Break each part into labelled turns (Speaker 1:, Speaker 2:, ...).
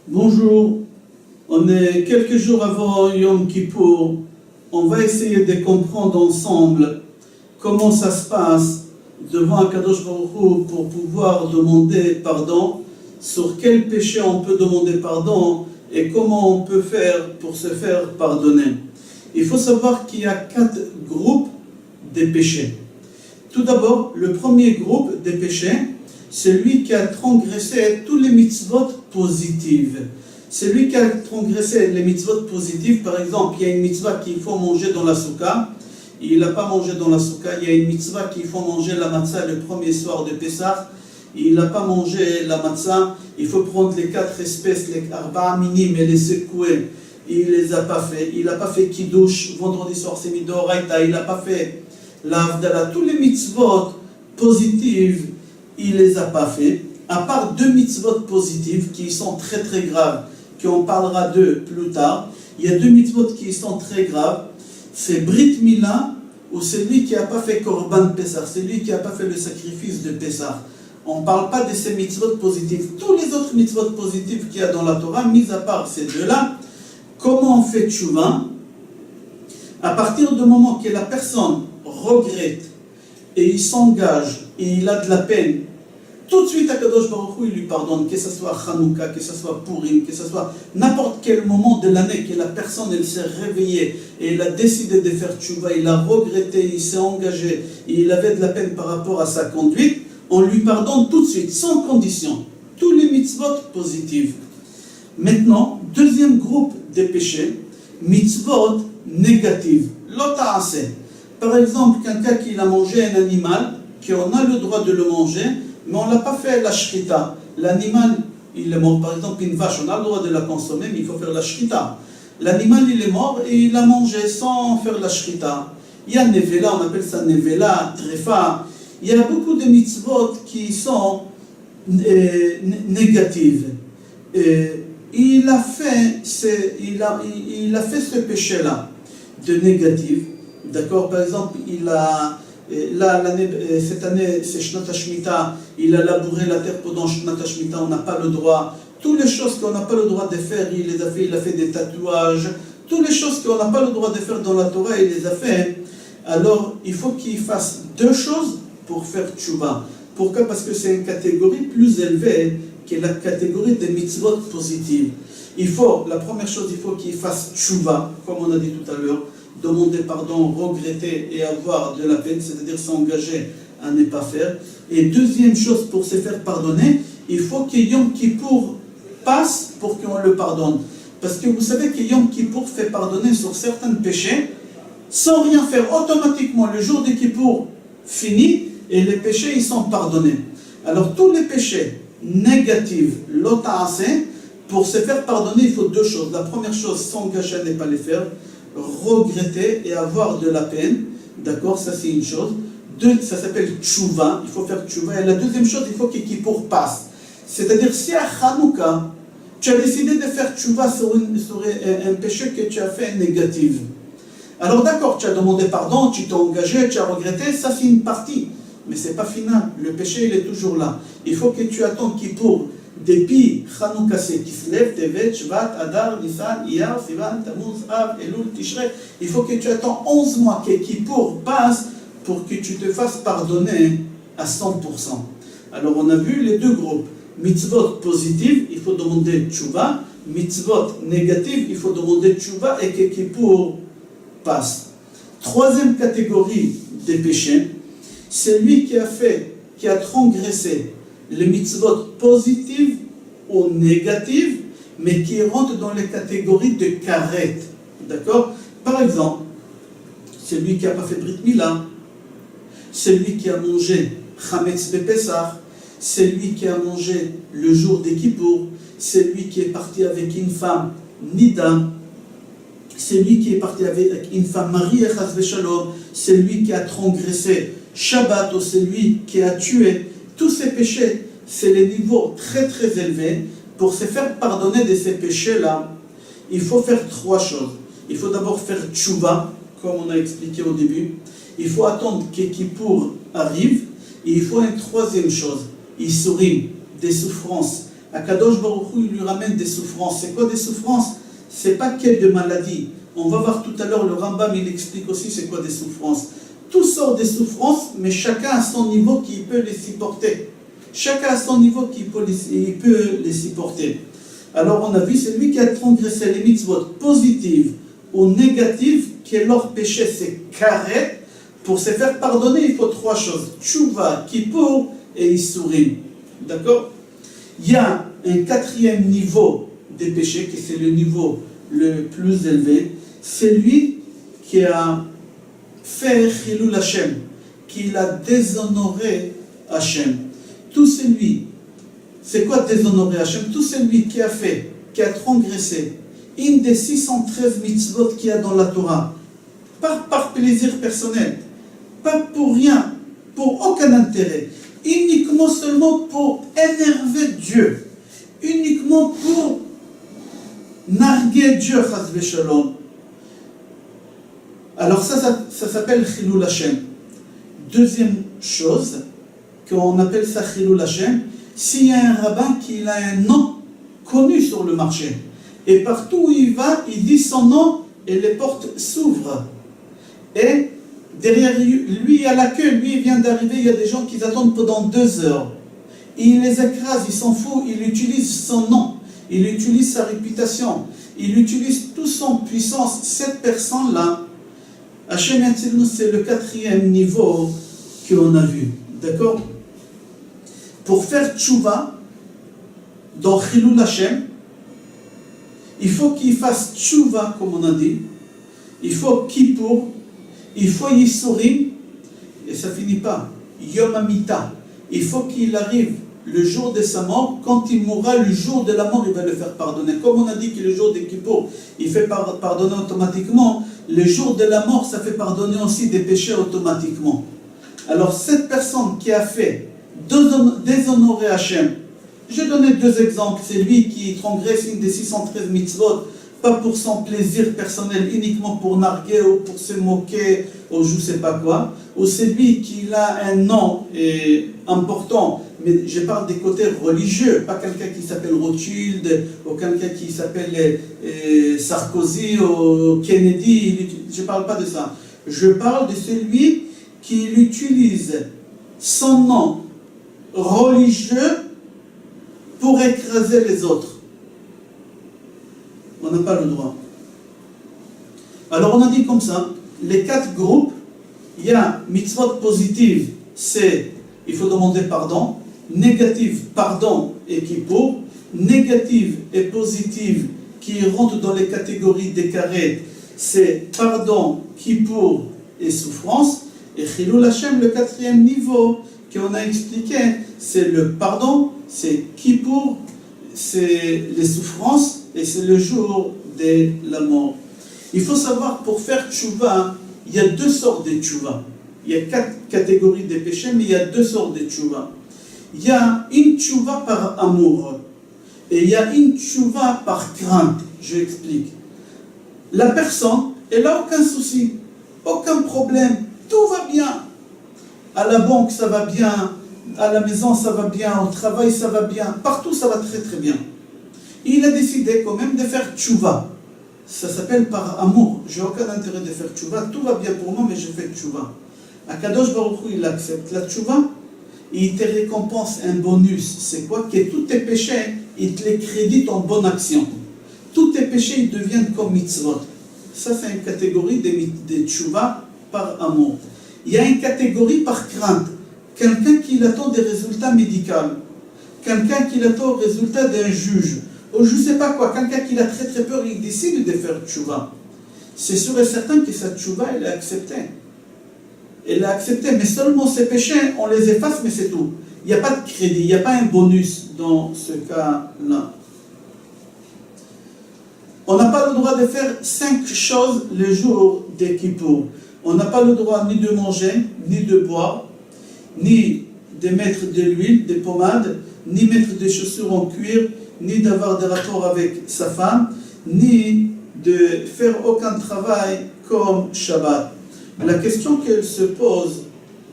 Speaker 1: Bonjour, on est quelques jours avant Yom Kippour. On va essayer de comprendre ensemble comment ça se passe devant Akadosh Baruch Hu pour pouvoir demander pardon, sur quel péché on peut demander pardon et comment on peut faire pour se faire pardonner. Il faut savoir qu'il y a 4 groupes de péchés. Tout d'abord, le premier groupe des péchés, c'est lui qui a transgressé tous les mitzvot positives. C'est lui qui a transgressé les mitzvot positives. Par exemple, il y a une mitzvah qu'il faut manger dans la souka. Il n'a pas mangé dans la souka. Il y a une mitzvah qu'il faut manger la matzah le premier soir de Pessah. Il n'a pas mangé la matzah. Il faut prendre les 4 espèces, les arba minim et les secouer. Il ne les a pas fait. Il n'a pas fait kiddush. Vendredi soir, c'est midoraita. Il n'a pas fait l'avdala. Tous les mitzvot positives, il ne les a pas fait. À part 2 mitzvot positives qui sont très très graves, qu'on parlera d'eux plus tard. Il y a 2 mitzvot qui sont très graves. C'est Brit Mila ou celui qui n'a pas fait Korban Pessah, celui qui n'a pas fait le sacrifice de Pessah. On ne parle pas de ces mitzvot positives. Tous les autres mitzvot positives qu'il y a dans la Torah, mis à part ces 2-là, comment on fait tchouva? À partir du moment que la personne regrette et il s'engage et il a de la peine, tout de suite, Akadosh Baruch Hu, il lui pardonne, que ce soit Hanouka, que ce soit Purim, que ce soit n'importe quel moment de l'année que la personne elle s'est réveillée et elle a décidé de faire tchouva, il a regretté, il s'est engagé et il avait de la peine par rapport à sa conduite, on lui pardonne tout de suite, sans condition, tous les mitzvot positifs. Maintenant, deuxième groupe des péchés, mitzvot négatifs, l'ota'ase. Par exemple, quelqu'un qui a mangé un animal, qu'on a le droit de le manger, mais on ne l'a pas fait la shrita. L'animal, il est mort. Par exemple, une vache, on a le droit de la consommer, mais il faut faire la shrita. L'animal, il est mort et il l'a mangé sans faire la shrita. Il y a nevela, on appelle ça nevela, trefa. Il y a beaucoup de mitzvot qui sont négatives. Il a fait ce péché-là de négatif. D'accord? Par exemple, cette année, c'est Shnat HaShmita, il a labouré la terre pendant Shnat HaShmita, on n'a pas le droit. Toutes les choses qu'on n'a pas le droit de faire, il les a fait, il a fait des tatouages. Toutes les choses qu'on n'a pas le droit de faire dans la Torah, il les a fait. Alors, il faut qu'il fasse 2 choses pour faire tchouva. Pourquoi? Parce que c'est une catégorie plus élevée que la catégorie des mitzvot positives. La première chose, il faut qu'il fasse tchouva, comme on a dit tout à l'heure. Demander pardon, regretter et avoir de la peine, c'est-à-dire s'engager à ne pas faire. Et deuxième chose, pour se faire pardonner, il faut que Yom Kippour passe pour qu'on le pardonne. Parce que vous savez que Yom Kippour fait pardonner sur certains péchés, sans rien faire, automatiquement, le jour de Kippour finit, et les péchés, ils sont pardonnés. Alors, tous les péchés négatifs, l'ota'ase, pour se faire pardonner, il faut 2 choses. La première chose, s'engager à ne pas les faire, regretter et avoir de la peine, d'accord, ça c'est une chose. 2, ça s'appelle tchouva, il faut faire tchouva. Et la deuxième chose, il faut que Kippour passe. C'est-à-dire, si à Hanouka, tu as décidé de faire tchouva sur un péché que tu as fait négatif, alors d'accord, tu as demandé pardon, tu t'es engagé, tu as regretté, ça c'est une partie, mais c'est pas final, le péché il est toujours là. Il faut que tu attends Kippour. Depuis Hanouka, c'est Kislev, Tevet, Shvat, Adar, Nissan, Iyar, Sivan, Tammuz, Av, Elul, Tishrei. Il faut que tu attends 11 mois que Kippour passe pour que tu te fasses pardonner à 100%. Alors on a vu les 2 groupes. Mitzvot positifs, il faut demander tchouva. Mitzvot négatifs, il faut demander tchouva et que Kippour passe. Troisième catégorie des péchés, c'est lui qui a transgressé les mitzvot positives ou négatives, mais qui rentrent dans les catégories de karet. D'accord? Par exemple, celui qui n'a pas fait Brit Mila, celui qui a mangé Chametz Bepessah, celui qui a mangé le jour des Kippour, celui qui est parti avec une femme Nida, celui qui est parti avec une femme mariée Chas Veshalom, celui qui a transgressé Shabbat ou celui qui a tué. Tous ces péchés, c'est les niveaux très très élevés. Pour se faire pardonner de ces péchés-là, il faut faire 3 choses. Il faut d'abord faire tchouva, comme on a expliqué au début. Il faut attendre que Kippour arrive. Et il faut une 3e chose. Il sourit des souffrances Akadosh Baruch Hu, il lui ramène des souffrances. C'est quoi des souffrances? C'est pas qu'il y ait de maladies. On va voir tout à l'heure, le Rambam, il explique aussi c'est quoi des souffrances. Tout sort des souffrances, mais chacun à son niveau qui peut les supporter. Chacun à son niveau qui peut les supporter. Alors on a vu, c'est lui qui a transgressé les mitzvot positives ou négatives, qui est leur péché, c'est carré. Pour se faire pardonner, il faut trois choses. Tchouva, Kippour et Issourim. D'accord? Il y a un quatrième niveau des péchés, qui c'est le niveau le plus élevé. C'est lui qui a fait Chilul Hashem, qui a déshonoré Hashem. Tout celui, c'est quoi déshonorer Hashem? Tout celui qui a fait, qui a transgressé une des 613 mitzvot qu'il y a dans la Torah, par plaisir personnel, pas pour rien, pour aucun intérêt, uniquement seulement pour énerver Dieu, uniquement pour narguer Dieu, chas v'shalom. Alors ça s'appelle Chilul Hashem. Deuxième chose, qu'on appelle ça Chilul Hashem, s'il y a un rabbin qui a un nom connu sur le marché, et partout où il va, il dit son nom et les portes s'ouvrent. Et derrière lui, il y a la queue, lui il vient d'arriver, il y a des gens qui attendent pendant 2 heures. Il les écrase, il s'en fout, il utilise son nom, il utilise sa réputation, il utilise toute son puissance. Cette personne-là, Hashem Yatzilnu, c'est le quatrième niveau qu'on a vu. D'accord? Pour faire tchouva, dans Chilul Hashem, il faut qu'il fasse tchouva, comme on a dit, il faut Kippour, il faut Yissourim, et ça finit pas, Yom Amita. Il faut qu'il arrive le jour de sa mort, quand il mourra, le jour de la mort, il va le faire pardonner. Comme on a dit que le jour de Kippour, il fait pardonner automatiquement, le jour de la mort, ça fait pardonner aussi des péchés automatiquement. Alors cette personne qui a fait déshonorer Hashem, j'ai donné 2 exemples. C'est lui qui transgresse une des 613 mitzvot, pas pour son plaisir personnel, uniquement pour narguer ou pour se moquer ou je ne sais pas quoi. Ou c'est lui qui a un nom important, mais je parle des côtés religieux, pas quelqu'un qui s'appelle Rothschild ou quelqu'un qui s'appelle Sarkozy ou Kennedy. Je ne parle pas de ça. Je parle de celui qui utilise son nom religieux pour écraser les autres. On n'a pas le droit. Alors on a dit comme ça, les 4 groupes, il y a mitzvot positive, c'est il faut demander pardon, négative, pardon et kippour, négative et positive qui rentrent dans les catégories des carrés, c'est pardon, kippour et souffrance, et Chilul Hashem, le 4e niveau qu'on a expliqué, c'est le pardon, c'est kippour, c'est les souffrances, et c'est le jour de la mort. Il faut savoir, pour faire tchouva, il y a 2 sortes de tchouva. Il y a 4 catégories de péchés, mais il y a 2 sortes de tchouva. Il y a une tchouva par amour, et il y a une tchouva par crainte. Je explique. La personne, elle n'a aucun souci, aucun problème, tout va bien. À la banque, ça va bien, à la maison, ça va bien, au travail, ça va bien, partout, ça va très très bien. Il a décidé quand même de faire tchouva. Ça s'appelle par amour. J'ai aucun intérêt de faire tchouva. Tout va bien pour moi, mais je fais tchouva. Akadosh Baruch Hu, il accepte la tchouva. Et il te récompense un bonus. C'est quoi? Que tous tes péchés, il te les crédite en bonne action. Tous tes péchés, ils deviennent comme mitzvot. Ça, c'est une catégorie de tchouva par amour. Il y a une catégorie par crainte. Quelqu'un qui attend des résultats médicaux. Quelqu'un qui attend le résultat d'un juge. Ou je ne sais pas quoi, quelqu'un qui a très très peur, il décide de faire tchouva. C'est sûr et certain que sa tchouva, elle est acceptée. Elle est acceptée, mais seulement ses péchés, on les efface, mais c'est tout. Il n'y a pas de crédit, il n'y a pas un bonus dans ce cas-là. On n'a pas le droit de faire 5 choses le jour des Kippour. On n'a pas le droit ni de manger, ni de boire, ni de mettre de l'huile, des pommades, ni mettre des chaussures en cuir, ni d'avoir des rapports avec sa femme, ni de faire aucun travail comme Shabbat. La question qu'elle se pose,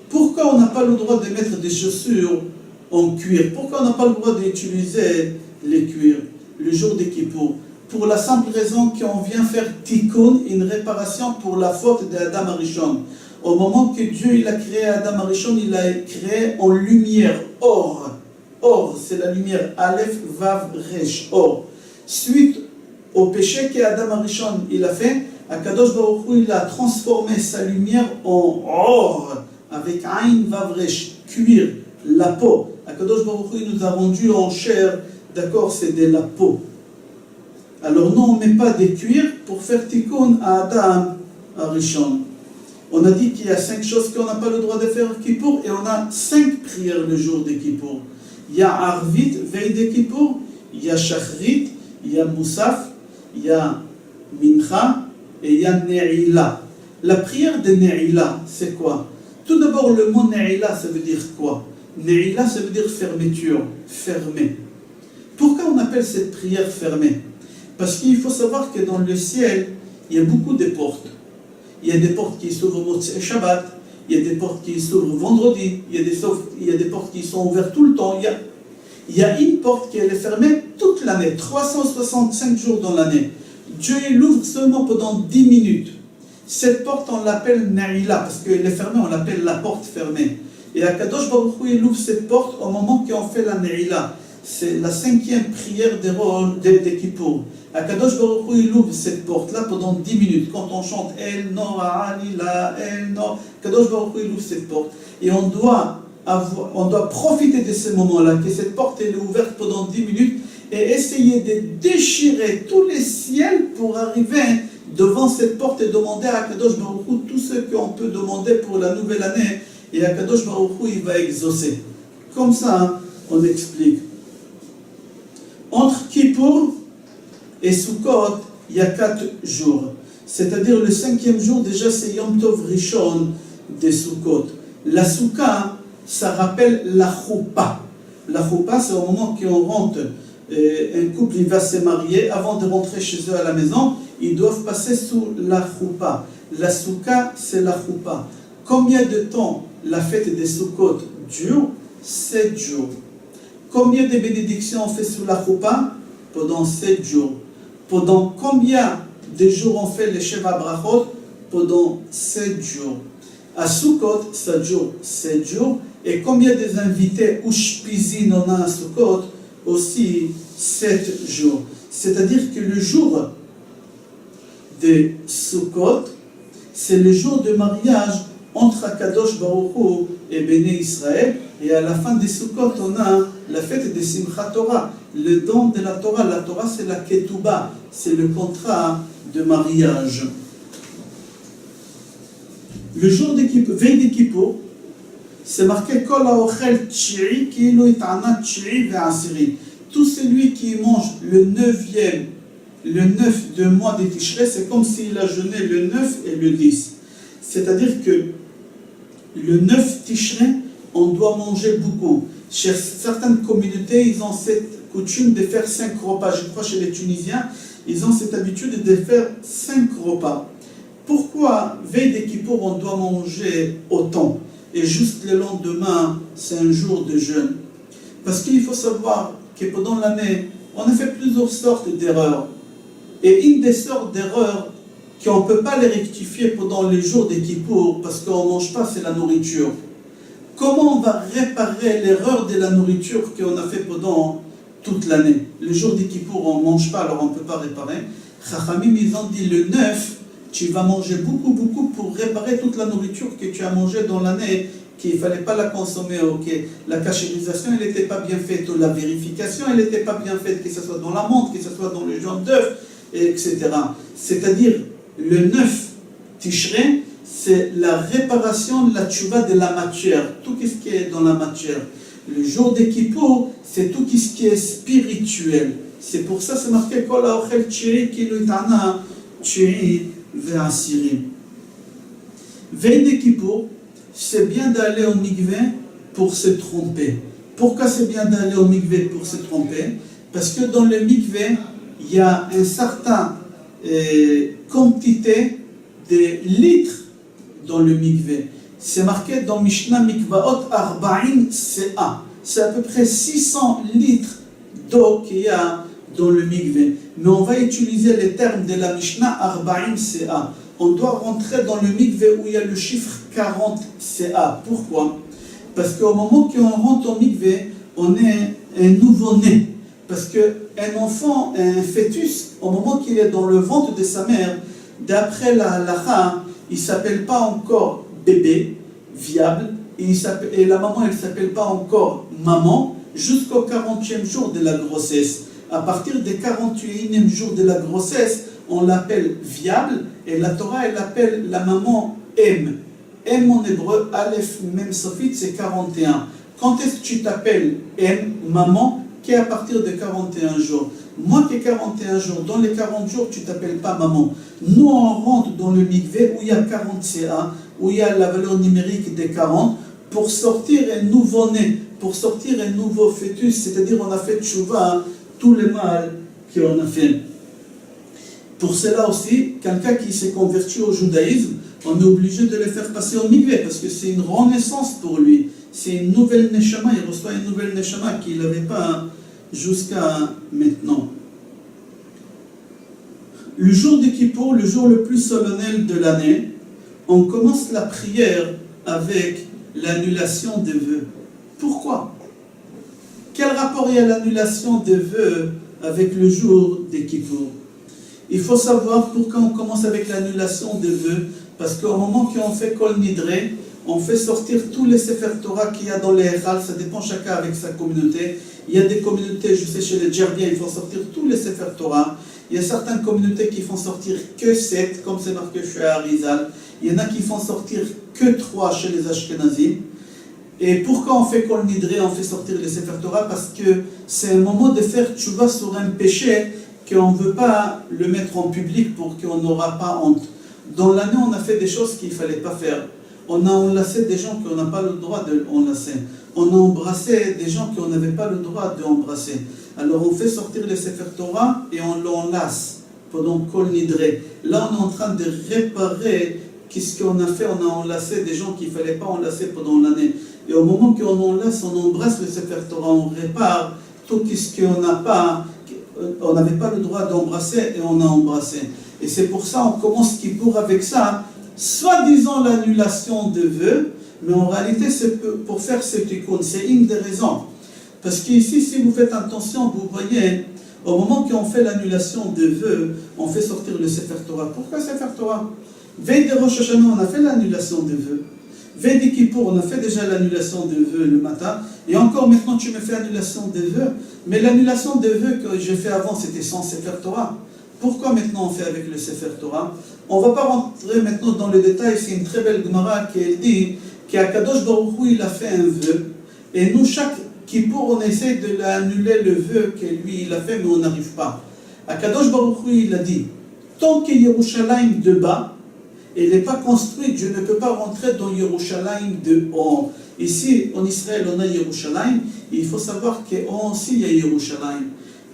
Speaker 1: pourquoi on n'a pas le droit de mettre des chaussures en cuir? Pourquoi on n'a pas le droit d'utiliser les cuire le jour des Kippour. Pour la simple raison qu'on vient faire tikkun, une réparation pour la faute d'Adam Arishon. Au moment que Dieu il a créé Adam Arishon, il l'a créé en lumière, or. Or, c'est la lumière, Aleph, Vav, Resh, or. Suite au péché qu'Adam Arishon il a fait, Akadosh Baruch Hu, il a transformé sa lumière en or, avec Ain, Vav, Resh, cuir, la peau. Akadosh Baruch Hu, il nous a rendu en chair, d'accord, c'est de la peau. Alors nous, on ne met pas des cuirs pour faire tikkun à Adam Arishon. On a dit qu'il y a 5 choses qu'on n'a pas le droit de faire Kippour, et on a 5 prières le jour de Kippour. Il y a Arvit, veille de Kippour, il y a Shachrit, il y a Moussaf, il y a Mincha, et il y a Ne'ila. La prière de Ne'ila, c'est quoi? Tout d'abord, le mot Ne'ila, ça veut dire quoi? Ne'ila, ça veut dire fermeture, fermé. Pourquoi on appelle cette prière fermée? Parce qu'il faut savoir que dans le ciel, il y a beaucoup de portes. Il y a des portes qui s'ouvrent au Shabbat, il y a des portes qui s'ouvrent vendredi, il y a des portes qui sont ouvertes tout le temps. Il y a une porte qui est fermée toute l'année, 365 jours dans l'année. Dieu l'ouvre seulement pendant 10 minutes. Cette porte, on l'appelle Ne'ila, parce qu'elle est fermée, on l'appelle la porte fermée. Et Akadosh Baruch Hu, il ouvre cette porte au moment qu'on fait la Ne'ila. C'est la 5e prière de Kippour. Akadosh Baruch Hu, il ouvre cette porte-là pendant 10 minutes. Quand on chante El Noa Alila, El Noa, Akadosh Baruch Hu, il ouvre cette porte. Et on doit profiter de ce moment-là, que cette porte est ouverte pendant 10 minutes, et essayer de déchirer tous les ciels pour arriver devant cette porte et demander à Akadosh Baruch Hu tout ce qu'on peut demander pour la nouvelle année. Et Akadosh Baruch Hu, il va exaucer. Comme ça, on explique. Entre Kippour et Sukkot, il y a 4 jours. C'est-à-dire le 5e jour, déjà c'est Yom Tov Rishon de Sukkot. La Soukha, ça rappelle la Choupa. La Choupa, c'est au moment qu'on rentre, un couple il va se marier, avant de rentrer chez eux à la maison, ils doivent passer sous la Choupa. La Soukha, c'est la Choupa. Combien de temps la fête des Sukkot dure? 7 jours. Combien de bénédictions on fait sous la Choupa? Pendant 7 jours. Pendant combien de jours on fait les Sheva Brachot? Pendant 7 jours. À Sukkot, ça dure 7 jours. Et combien des invités ou shpizin on a à Sukkot? Aussi 7 jours. C'est-à-dire que le jour de Sukkot, c'est le jour de mariage entre Akadosh Baruch Hu et Béné Israël. Et à la fin de Sukkot, on a la fête de Simchat Torah, le don de la Torah. La Torah, c'est la Ketouba, c'est le contrat de mariage. Le jour de Kippour, veille de Kippour, c'est marqué Kol haochel tshiri ki'ilu it'ana tshiri ve'asiri. Tout celui qui mange le 9e, le 9 de mois de Tishrei, c'est comme s'il a jeûné le 9 et le 10. C'est-à-dire que le 9 Tishrei, on doit manger beaucoup. Chez certaines communautés, ils ont cette coutume de faire 5 repas. Je crois chez les Tunisiens, ils ont cette habitude de faire 5 repas. Pourquoi, veille de Kippour, on doit manger autant? Et juste le lendemain, c'est un jour de jeûne. Parce qu'il faut savoir que pendant l'année, on a fait plusieurs sortes d'erreurs. Et une des sortes d'erreurs qu'on ne peut pas les rectifier pendant les jours de Kippour, parce qu'on ne mange pas, c'est la nourriture. Comment on va réparer l'erreur de la nourriture qu'on a fait pendant toute l'année? Le jour de Kippour, on ne mange pas, alors on ne peut pas réparer. Chachamim, ils ont dit le 9, tu vas manger beaucoup pour réparer toute la nourriture que tu as mangée dans l'année, qu'il ne fallait pas la consommer. Okay. La cachérisation, elle n'était pas bien faite, la vérification, elle n'était pas bien faite, que ce soit dans la menthe, que ce soit dans le jaune d'œuf, etc. C'est-à-dire, le 9 Tishrei, c'est la réparation de la tchouva de la matière, tout ce qui est dans la matière. Le jour de Kippour, c'est tout ce qui est spirituel. C'est pour ça que c'est marqué Kol haochel tshiri ki'ilu it'ana tshiri ve'asiri. Veille de Kippour, c'est bien d'aller au mikvé pour se tromper. Pourquoi c'est bien d'aller au mikvé pour se tromper? Parce que dans le mikvé, il y a une certaine quantité de litres dans le mikvé. C'est marqué dans Mishnah Mikvaot Arba'in Se'a. C'est à peu près 600 litres d'eau qu'il y a dans le mikvé. Mais on va utiliser les termes de la Mishnah 40 CA. On doit rentrer dans le mikvé où il y a le chiffre 40 CA. Pourquoi? Parce qu'au moment qu'on rentre au mikvé, on est un nouveau-né. Parce qu'un enfant, un fœtus, au moment qu'il est dans le ventre de sa mère, d'après la halakha, il ne s'appelle pas encore bébé, viable, et la maman, elle ne s'appelle pas encore maman, jusqu'au 40e jour de la grossesse. À partir des 48e jour de la grossesse, on l'appelle viable, et la Torah, elle appelle la maman M. M en hébreu, Aleph, même Sophite, c'est 41. Quand est-ce que tu t'appelles M, maman, qui est à partir de 41 jours? Moi qui ai 41 jours, dans les 40 jours, tu ne t'appelles pas maman. Nous, on rentre dans le mikvé où il y a 40 CA, où il y a la valeur numérique des 40, pour sortir un nouveau-né, pour sortir un nouveau fœtus, c'est-à-dire on a fait tchouva, tout le mal qu'on a fait. Pour cela aussi, quelqu'un qui s'est converti au judaïsme, on est obligé de le faire passer au mikvé, parce que c'est une renaissance pour lui. C'est une nouvelle neshama, il reçoit une nouvelle neshama qu'il n'avait pas jusqu'à maintenant. Le jour de Kippour, le jour le plus solennel de l'année, on commence la prière avec l'annulation des vœux. Pourquoi? Quel rapport il y a l'annulation des vœux avec le jour de Kippour? Il faut savoir pourquoi on commence avec l'annulation des vœux, parce qu'au moment qu'on fait Kol Nidre, on fait sortir tous les Sefer Torah qu'il y a dans les Echal, ça dépend chacun avec sa communauté. Il y a des communautés, je sais chez les Djerbiens, ils font sortir tous les Sefer Torah. Il y a certaines communautés qui font sortir que 7, comme c'est marqué chez Arizal. Il y en a qui font sortir que 3 chez les Ashkenazim. Et pourquoi on fait Kol Nidre, on fait sortir les Sefer Torah? Parce que c'est un moment de faire tchouva sur un péché qu'on ne veut pas le mettre en public pour qu'on n'aura pas honte. Dans l'année, on a fait des choses qu'il ne fallait pas faire. On a enlacé des gens qu'on n'a pas le droit d'enlacer. On a embrassé des gens qu'on n'avait pas le droit d'embrasser. Alors on fait sortir les Sefer Torah et on l'enlace pendant Kol Nidre. Là, on est en train de réparer qu'est-ce qu'on a fait. On a enlacé des gens qu'il ne fallait pas enlacer pendant l'année. Et au moment qu'on enlace, on embrasse les Sefer Torah, on répare tout ce qu'on n'a pas, on n'avait pas le droit d'embrasser et on a embrassé. Et c'est pour ça qu'on commence Kippour avec ça, soi-disant l'annulation de vœux, mais en réalité c'est pour faire ce tikkun. C'est une des raisons. Parce qu'ici, si vous faites attention, vous voyez, au moment qu'on fait l'annulation de vœux, on fait sortir le Sefer Torah. Pourquoi Sefer Torah? Veille de Rosh Hashanah, on a fait l'annulation de vœux. Veille de Kippour, on a fait déjà l'annulation de vœux le matin. Et encore maintenant, tu me fais l'annulation de vœux. Mais l'annulation de vœux que j'ai fait avant, c'était sans Sefer Torah. Pourquoi maintenant on fait avec le Sefer Torah? On ne va pas rentrer maintenant dans le détail, c'est une très belle Gemara qui dit qu'Akadosh Baruch Hu, il a fait un vœu. Et nous, chaque Kippour, on essaie de l'annuler le vœu que lui, il a fait, mais on n'arrive pas. Akadosh Baruch Hu, il a dit, tant que Yerushalayim de bas, elle n'est pas construite, je ne peux pas rentrer dans Yerushalayim de haut. Ici, en Israël, on a Yerushalayim, et il faut savoir qu'en haut aussi, il y a Yerushalayim.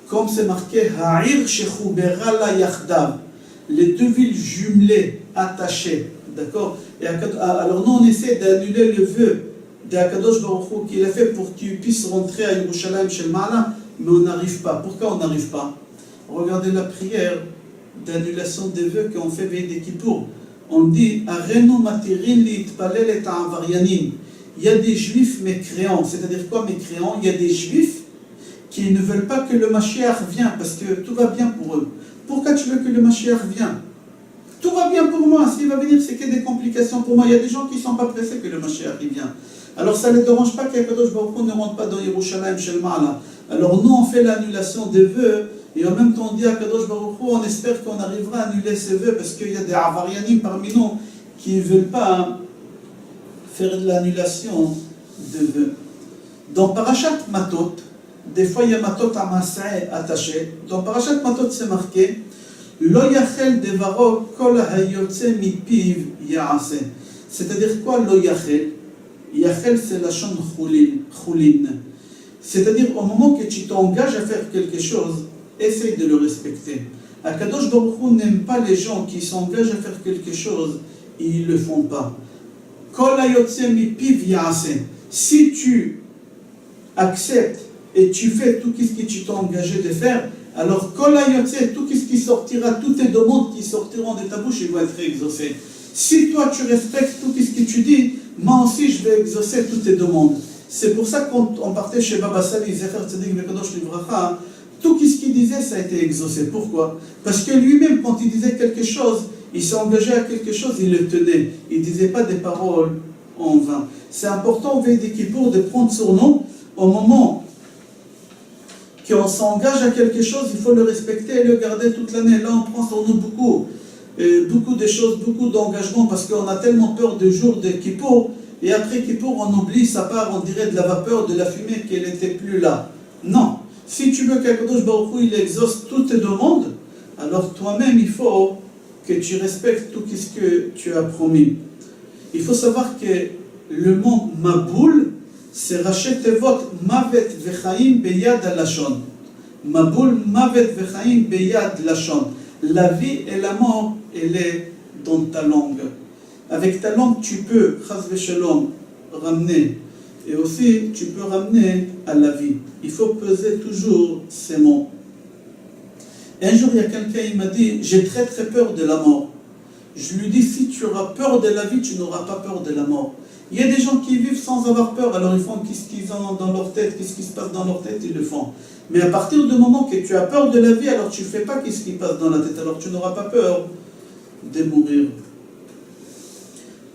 Speaker 1: Comme c'est marqué, Ha'ir shechubera la yachdav, les deux villes jumelées, attachées, d'accord? Et alors nous, on essaie d'annuler le vœu d'Akadosh Baruch Hu qu'il a fait pour qu'il puisse rentrer à Yerushalayim Shel Ma'ala, mais on n'arrive pas. Pourquoi on n'arrive pas? Regardez la prière d'annulation des vœux qu'on fait veille de Kippour. On dit, Arenu matirin li itpalel et avarianim. Il y a des juifs mécréants. C'est-à-dire quoi mécréants? Il y a des juifs qui ne veulent pas que le Mashiach vienne parce que tout va bien pour eux. Pourquoi tu veux que le Mashiach vienne? Tout va bien pour moi. S'il va venir, c'est que des complications pour moi. Il y a des gens qui ne sont pas pressés que le Mashiach vienne. Alors ça ne les dérange pas qu'Akadosh Baruch Hu ne rentre pas dans Yerushalayim Shel Ma'ala. Alors nous, on fait l'annulation des vœux. Et en même temps, on dit à Kadosh Baruch Hu, on espère qu'on arrivera à annuler ces vœux parce qu'il y a des avarianim parmi nous qui ne veulent pas faire de l'annulation de vœux. Dans Parashat Matot, des fois il y a Matot à Mas'e attaché. Dans Parashat Matot, c'est marqué Lo yachel devaro kol hayotze mipiv ya'ase. C'est-à-dire quoi Lo yachel? Yachel, c'est la chon choulin. C'est-à-dire au moment que tu t'engages à faire quelque chose, essaye de le respecter. Akadosh Baruch Hu n'aime pas les gens qui s'engagent à faire quelque chose et ils ne le font pas. Kol hayotze mipiv ya'ase. Si tu acceptes et tu fais tout ce que tu t'es engagé de faire, alors Kol HaYotze, tout ce qui sortira, toutes tes demandes qui sortiront de ta bouche, ils vont être exaucées. Si toi tu respectes tout ce que tu dis, moi aussi je vais exaucer toutes tes demandes. C'est pour ça qu'on partait chez Baba Sali, Zecher Tzadik Vekadosh Livracha, tout ce qu'il disait, ça a été exaucé. Pourquoi? Parce que lui-même, quand il disait quelque chose, il s'est engagé à quelque chose, il le tenait. Il ne disait pas des paroles en vain. C'est important au veille des Kippour de prendre sur nous, au moment qu'on s'engage à quelque chose, il faut le respecter et le garder toute l'année. Là, on prend sur nous beaucoup de choses, beaucoup d'engagements, parce qu'on a tellement peur du jour de Kippour, et après Kippour, on oublie, ça part, on dirait de la vapeur, de la fumée, qu'elle n'était plus là. Non. Si tu veux qu'Akadosh Baruch Hu, il exauce toutes tes demandes, alors toi-même, il faut que tu respectes tout ce que tu as promis. Il faut savoir que le mot Maboul, c'est Rachet Tevot Mavet Vechaim Beyad Lashon. Maboul Mavet Vechaim Beyad Lashon. La vie et la mort, elle est dans ta langue. Avec ta langue, tu peux, Chas Veshalom, ramener. Et aussi, tu peux ramener à la vie. Il faut peser toujours ces mots. Un jour, il y a quelqu'un qui m'a dit, j'ai très très peur de la mort. Je lui dis, si tu auras peur de la vie, tu n'auras pas peur de la mort. Il y a des gens qui vivent sans avoir peur, alors ils font ce qu'ils ont dans leur tête, qu'est-ce qui se passe dans leur tête, ils le font. Mais à partir du moment que tu as peur de la vie, alors tu ne fais pas ce qui passe dans la tête, alors tu n'auras pas peur de mourir.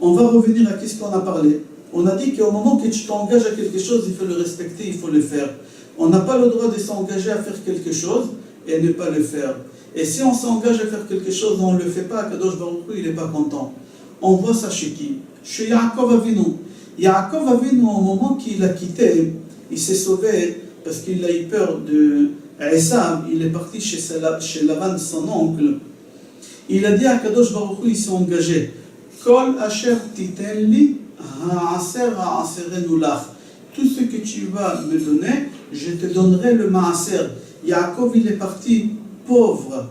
Speaker 1: On va revenir à ce qu'on a parlé. On a dit qu'au moment que tu t'engages à quelque chose, il faut le respecter, il faut le faire. On n'a pas le droit de s'engager à faire quelque chose et ne pas le faire. Et si on s'engage à faire quelque chose et on ne le fait pas, Kadosh Baruch Hu, il n'est pas content. On voit ça chez qui? Chez Yaakov Avinu. Yaakov Avinu, au moment qu'il a quitté, il s'est sauvé parce qu'il a eu peur de Esav. Il est parti chez Lavan, son oncle. Il a dit à Kadosh Baruch Hu, il s'est engagé. Kol asher titen li ha'aser ha'aserenu lach. Tout ce que tu vas me donner, je te donnerai le ma'aser. Yaakov, il est parti pauvre.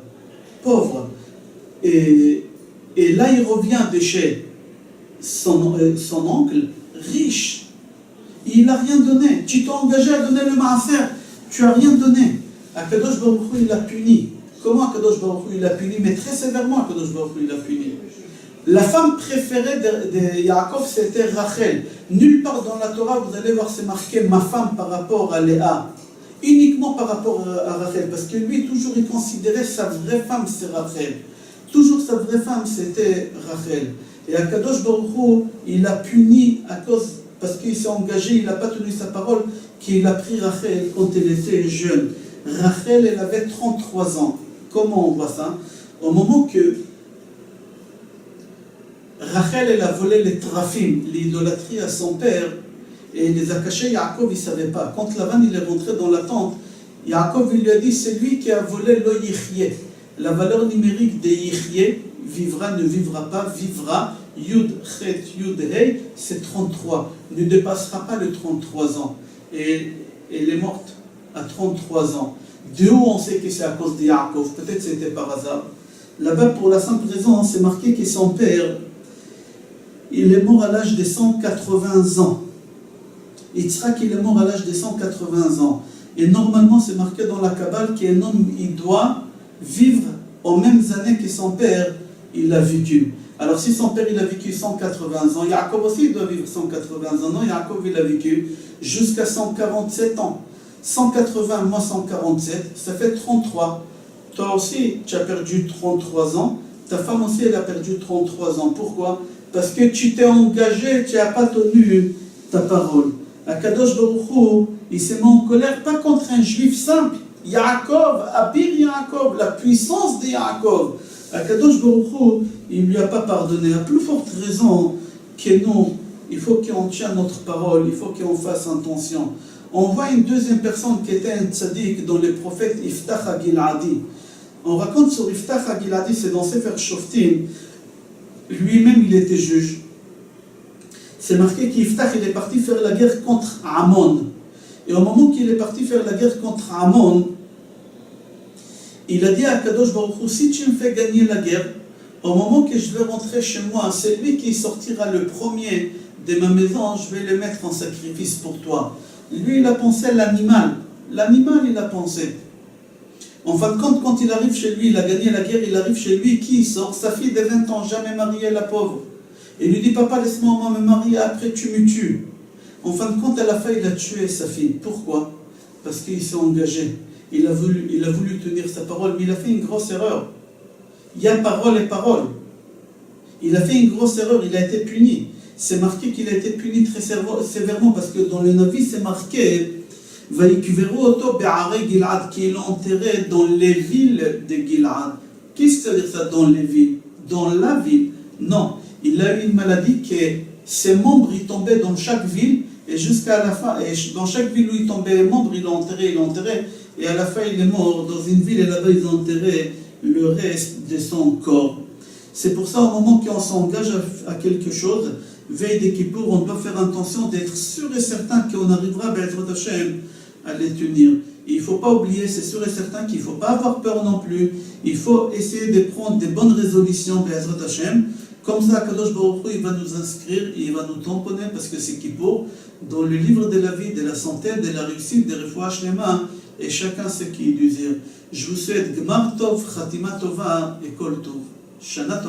Speaker 1: Et là, il revient de chez son oncle, riche. Il n'a rien donné. Tu t'es engagé à donner le ma'aser. Tu n'as rien donné. Akadosh Baruch Hu, il l'a puni. Comment Akadosh Baruch Hu, il l'a puni? Mais très sévèrement, Akadosh Baruch Hu, il l'a puni. La femme préférée de Yaakov, c'était Rachel. Nulle part dans la Torah, vous allez voir, c'est marqué ma femme par rapport à Léa. Uniquement par rapport à Rachel. Parce que lui, toujours, il considérait sa vraie femme, c'est Rachel. Toujours sa vraie femme, c'était Rachel. Et Akadosh Baruch Hu, il l'a puni parce qu'il s'est engagé, il n'a pas tenu sa parole, qu'il a pris Rachel quand elle était jeune. Rachel, elle avait 33 ans. Comment on voit ça? Au moment que Rachel, elle a volé les trafim, l'idolâtrie à son père, et les a cachés, Yaakov, il ne savait pas. Quand Lavan, il est rentré dans la tente, Yaakov, il lui a dit, c'est lui qui a volé le Yichye. La valeur numérique de Yichye, vivra, ne vivra pas, vivra, Yud, Chet, Yud, Hei, c'est 33. Ne dépassera pas les 33 ans. Et elle est morte à 33 ans. De où on sait que c'est à cause de Yaakov? Peut-être c'était par hasard. Là-bas, pour la simple raison, c'est marqué que son père, il est mort à l'âge de 180 ans. Yitzhak, il est mort à l'âge de 180 ans. Et normalement, c'est marqué dans la Kabbale qu'un homme, il doit vivre aux mêmes années que son père, il a vécu. Alors, si son père, il a vécu 180 ans, Yaakov aussi, il doit vivre 180 ans. Non, Yaakov, il a vécu jusqu'à 147 ans. 180 moins 147, ça fait 33. Toi aussi, tu as perdu 33 ans. Ta femme aussi, elle a perdu 33 ans. Pourquoi? Parce que tu t'es engagé, tu n'as pas tenu ta parole. Akadosh Baruch Hu, il s'est mis en colère, pas contre un juif simple. Yaakov, Abir Yaakov, la puissance de Yaakov. Akadosh Baruch Hu, il ne lui a pas pardonné. À plus forte raison que nous, il faut qu'on tienne notre parole, il faut qu'on fasse attention. On voit une deuxième personne qui était un tzaddik dans les prophètes Iftach HaGiladi. On raconte sur Iftach HaGiladi, c'est dans Sefer Shoftim. Lui-même, il était juge. C'est marqué qu'Iftach, il est parti faire la guerre contre Amon. Et au moment qu'il est parti faire la guerre contre Amon, il a dit à Kadosh Baruch Hu, si tu me fais gagner la guerre, au moment que je vais rentrer chez moi, c'est lui qui sortira le premier de ma maison, je vais le mettre en sacrifice pour toi. Lui, il a pensé à l'animal. l'animal il a pensé. En fin de compte, quand il arrive chez lui, il a gagné la guerre, il arrive chez lui, qui il sort? Sa fille de 20 ans, jamais mariée, la pauvre. Et il lui dit, papa, laisse-moi moi me marier, après tu me tues. En fin de compte, à la fin, il a tué sa fille. Pourquoi? Parce qu'il s'est engagé. Il a voulu tenir sa parole, mais il a fait une grosse erreur. Il y a parole et parole. Il a fait une grosse erreur, il a été puni. C'est marqué qu'il a été puni très sévèrement, parce que dans le Navi, c'est marqué qu'il l'a enterré dans les villes de Gil'ad. Qu'est-ce que ça veut dire ça, dans les villes? Dans la ville? Non. Il a eu une maladie que ses membres ils tombaient dans chaque ville, et jusqu'à la fin, et dans chaque ville où il tombait les membres, il l'a enterré, et à la fin il est mort dans une ville, et là-bas ils ont enterré le reste de son corps. C'est pour ça, au moment qu'on s'engage à quelque chose, veille des Kippour, on doit faire attention d'être sûr et certain qu'on arrivera à les tenir. Et il ne faut pas oublier, c'est sûr et certain qu'il ne faut pas avoir peur non plus. Il faut essayer de prendre des bonnes résolutions, Be'ezrat Hashem. Comme ça, Kadosh Baruch Hu, il va nous inscrire, et il va nous tamponner, parce que c'est Kippour, dans le livre de la vie, de la santé, de la réussite, de Refoua Shlema, et chacun ce qu'il désire. Je vous souhaite Gmar Tov, Khatima Tova et Kol Tov. Shana Tov.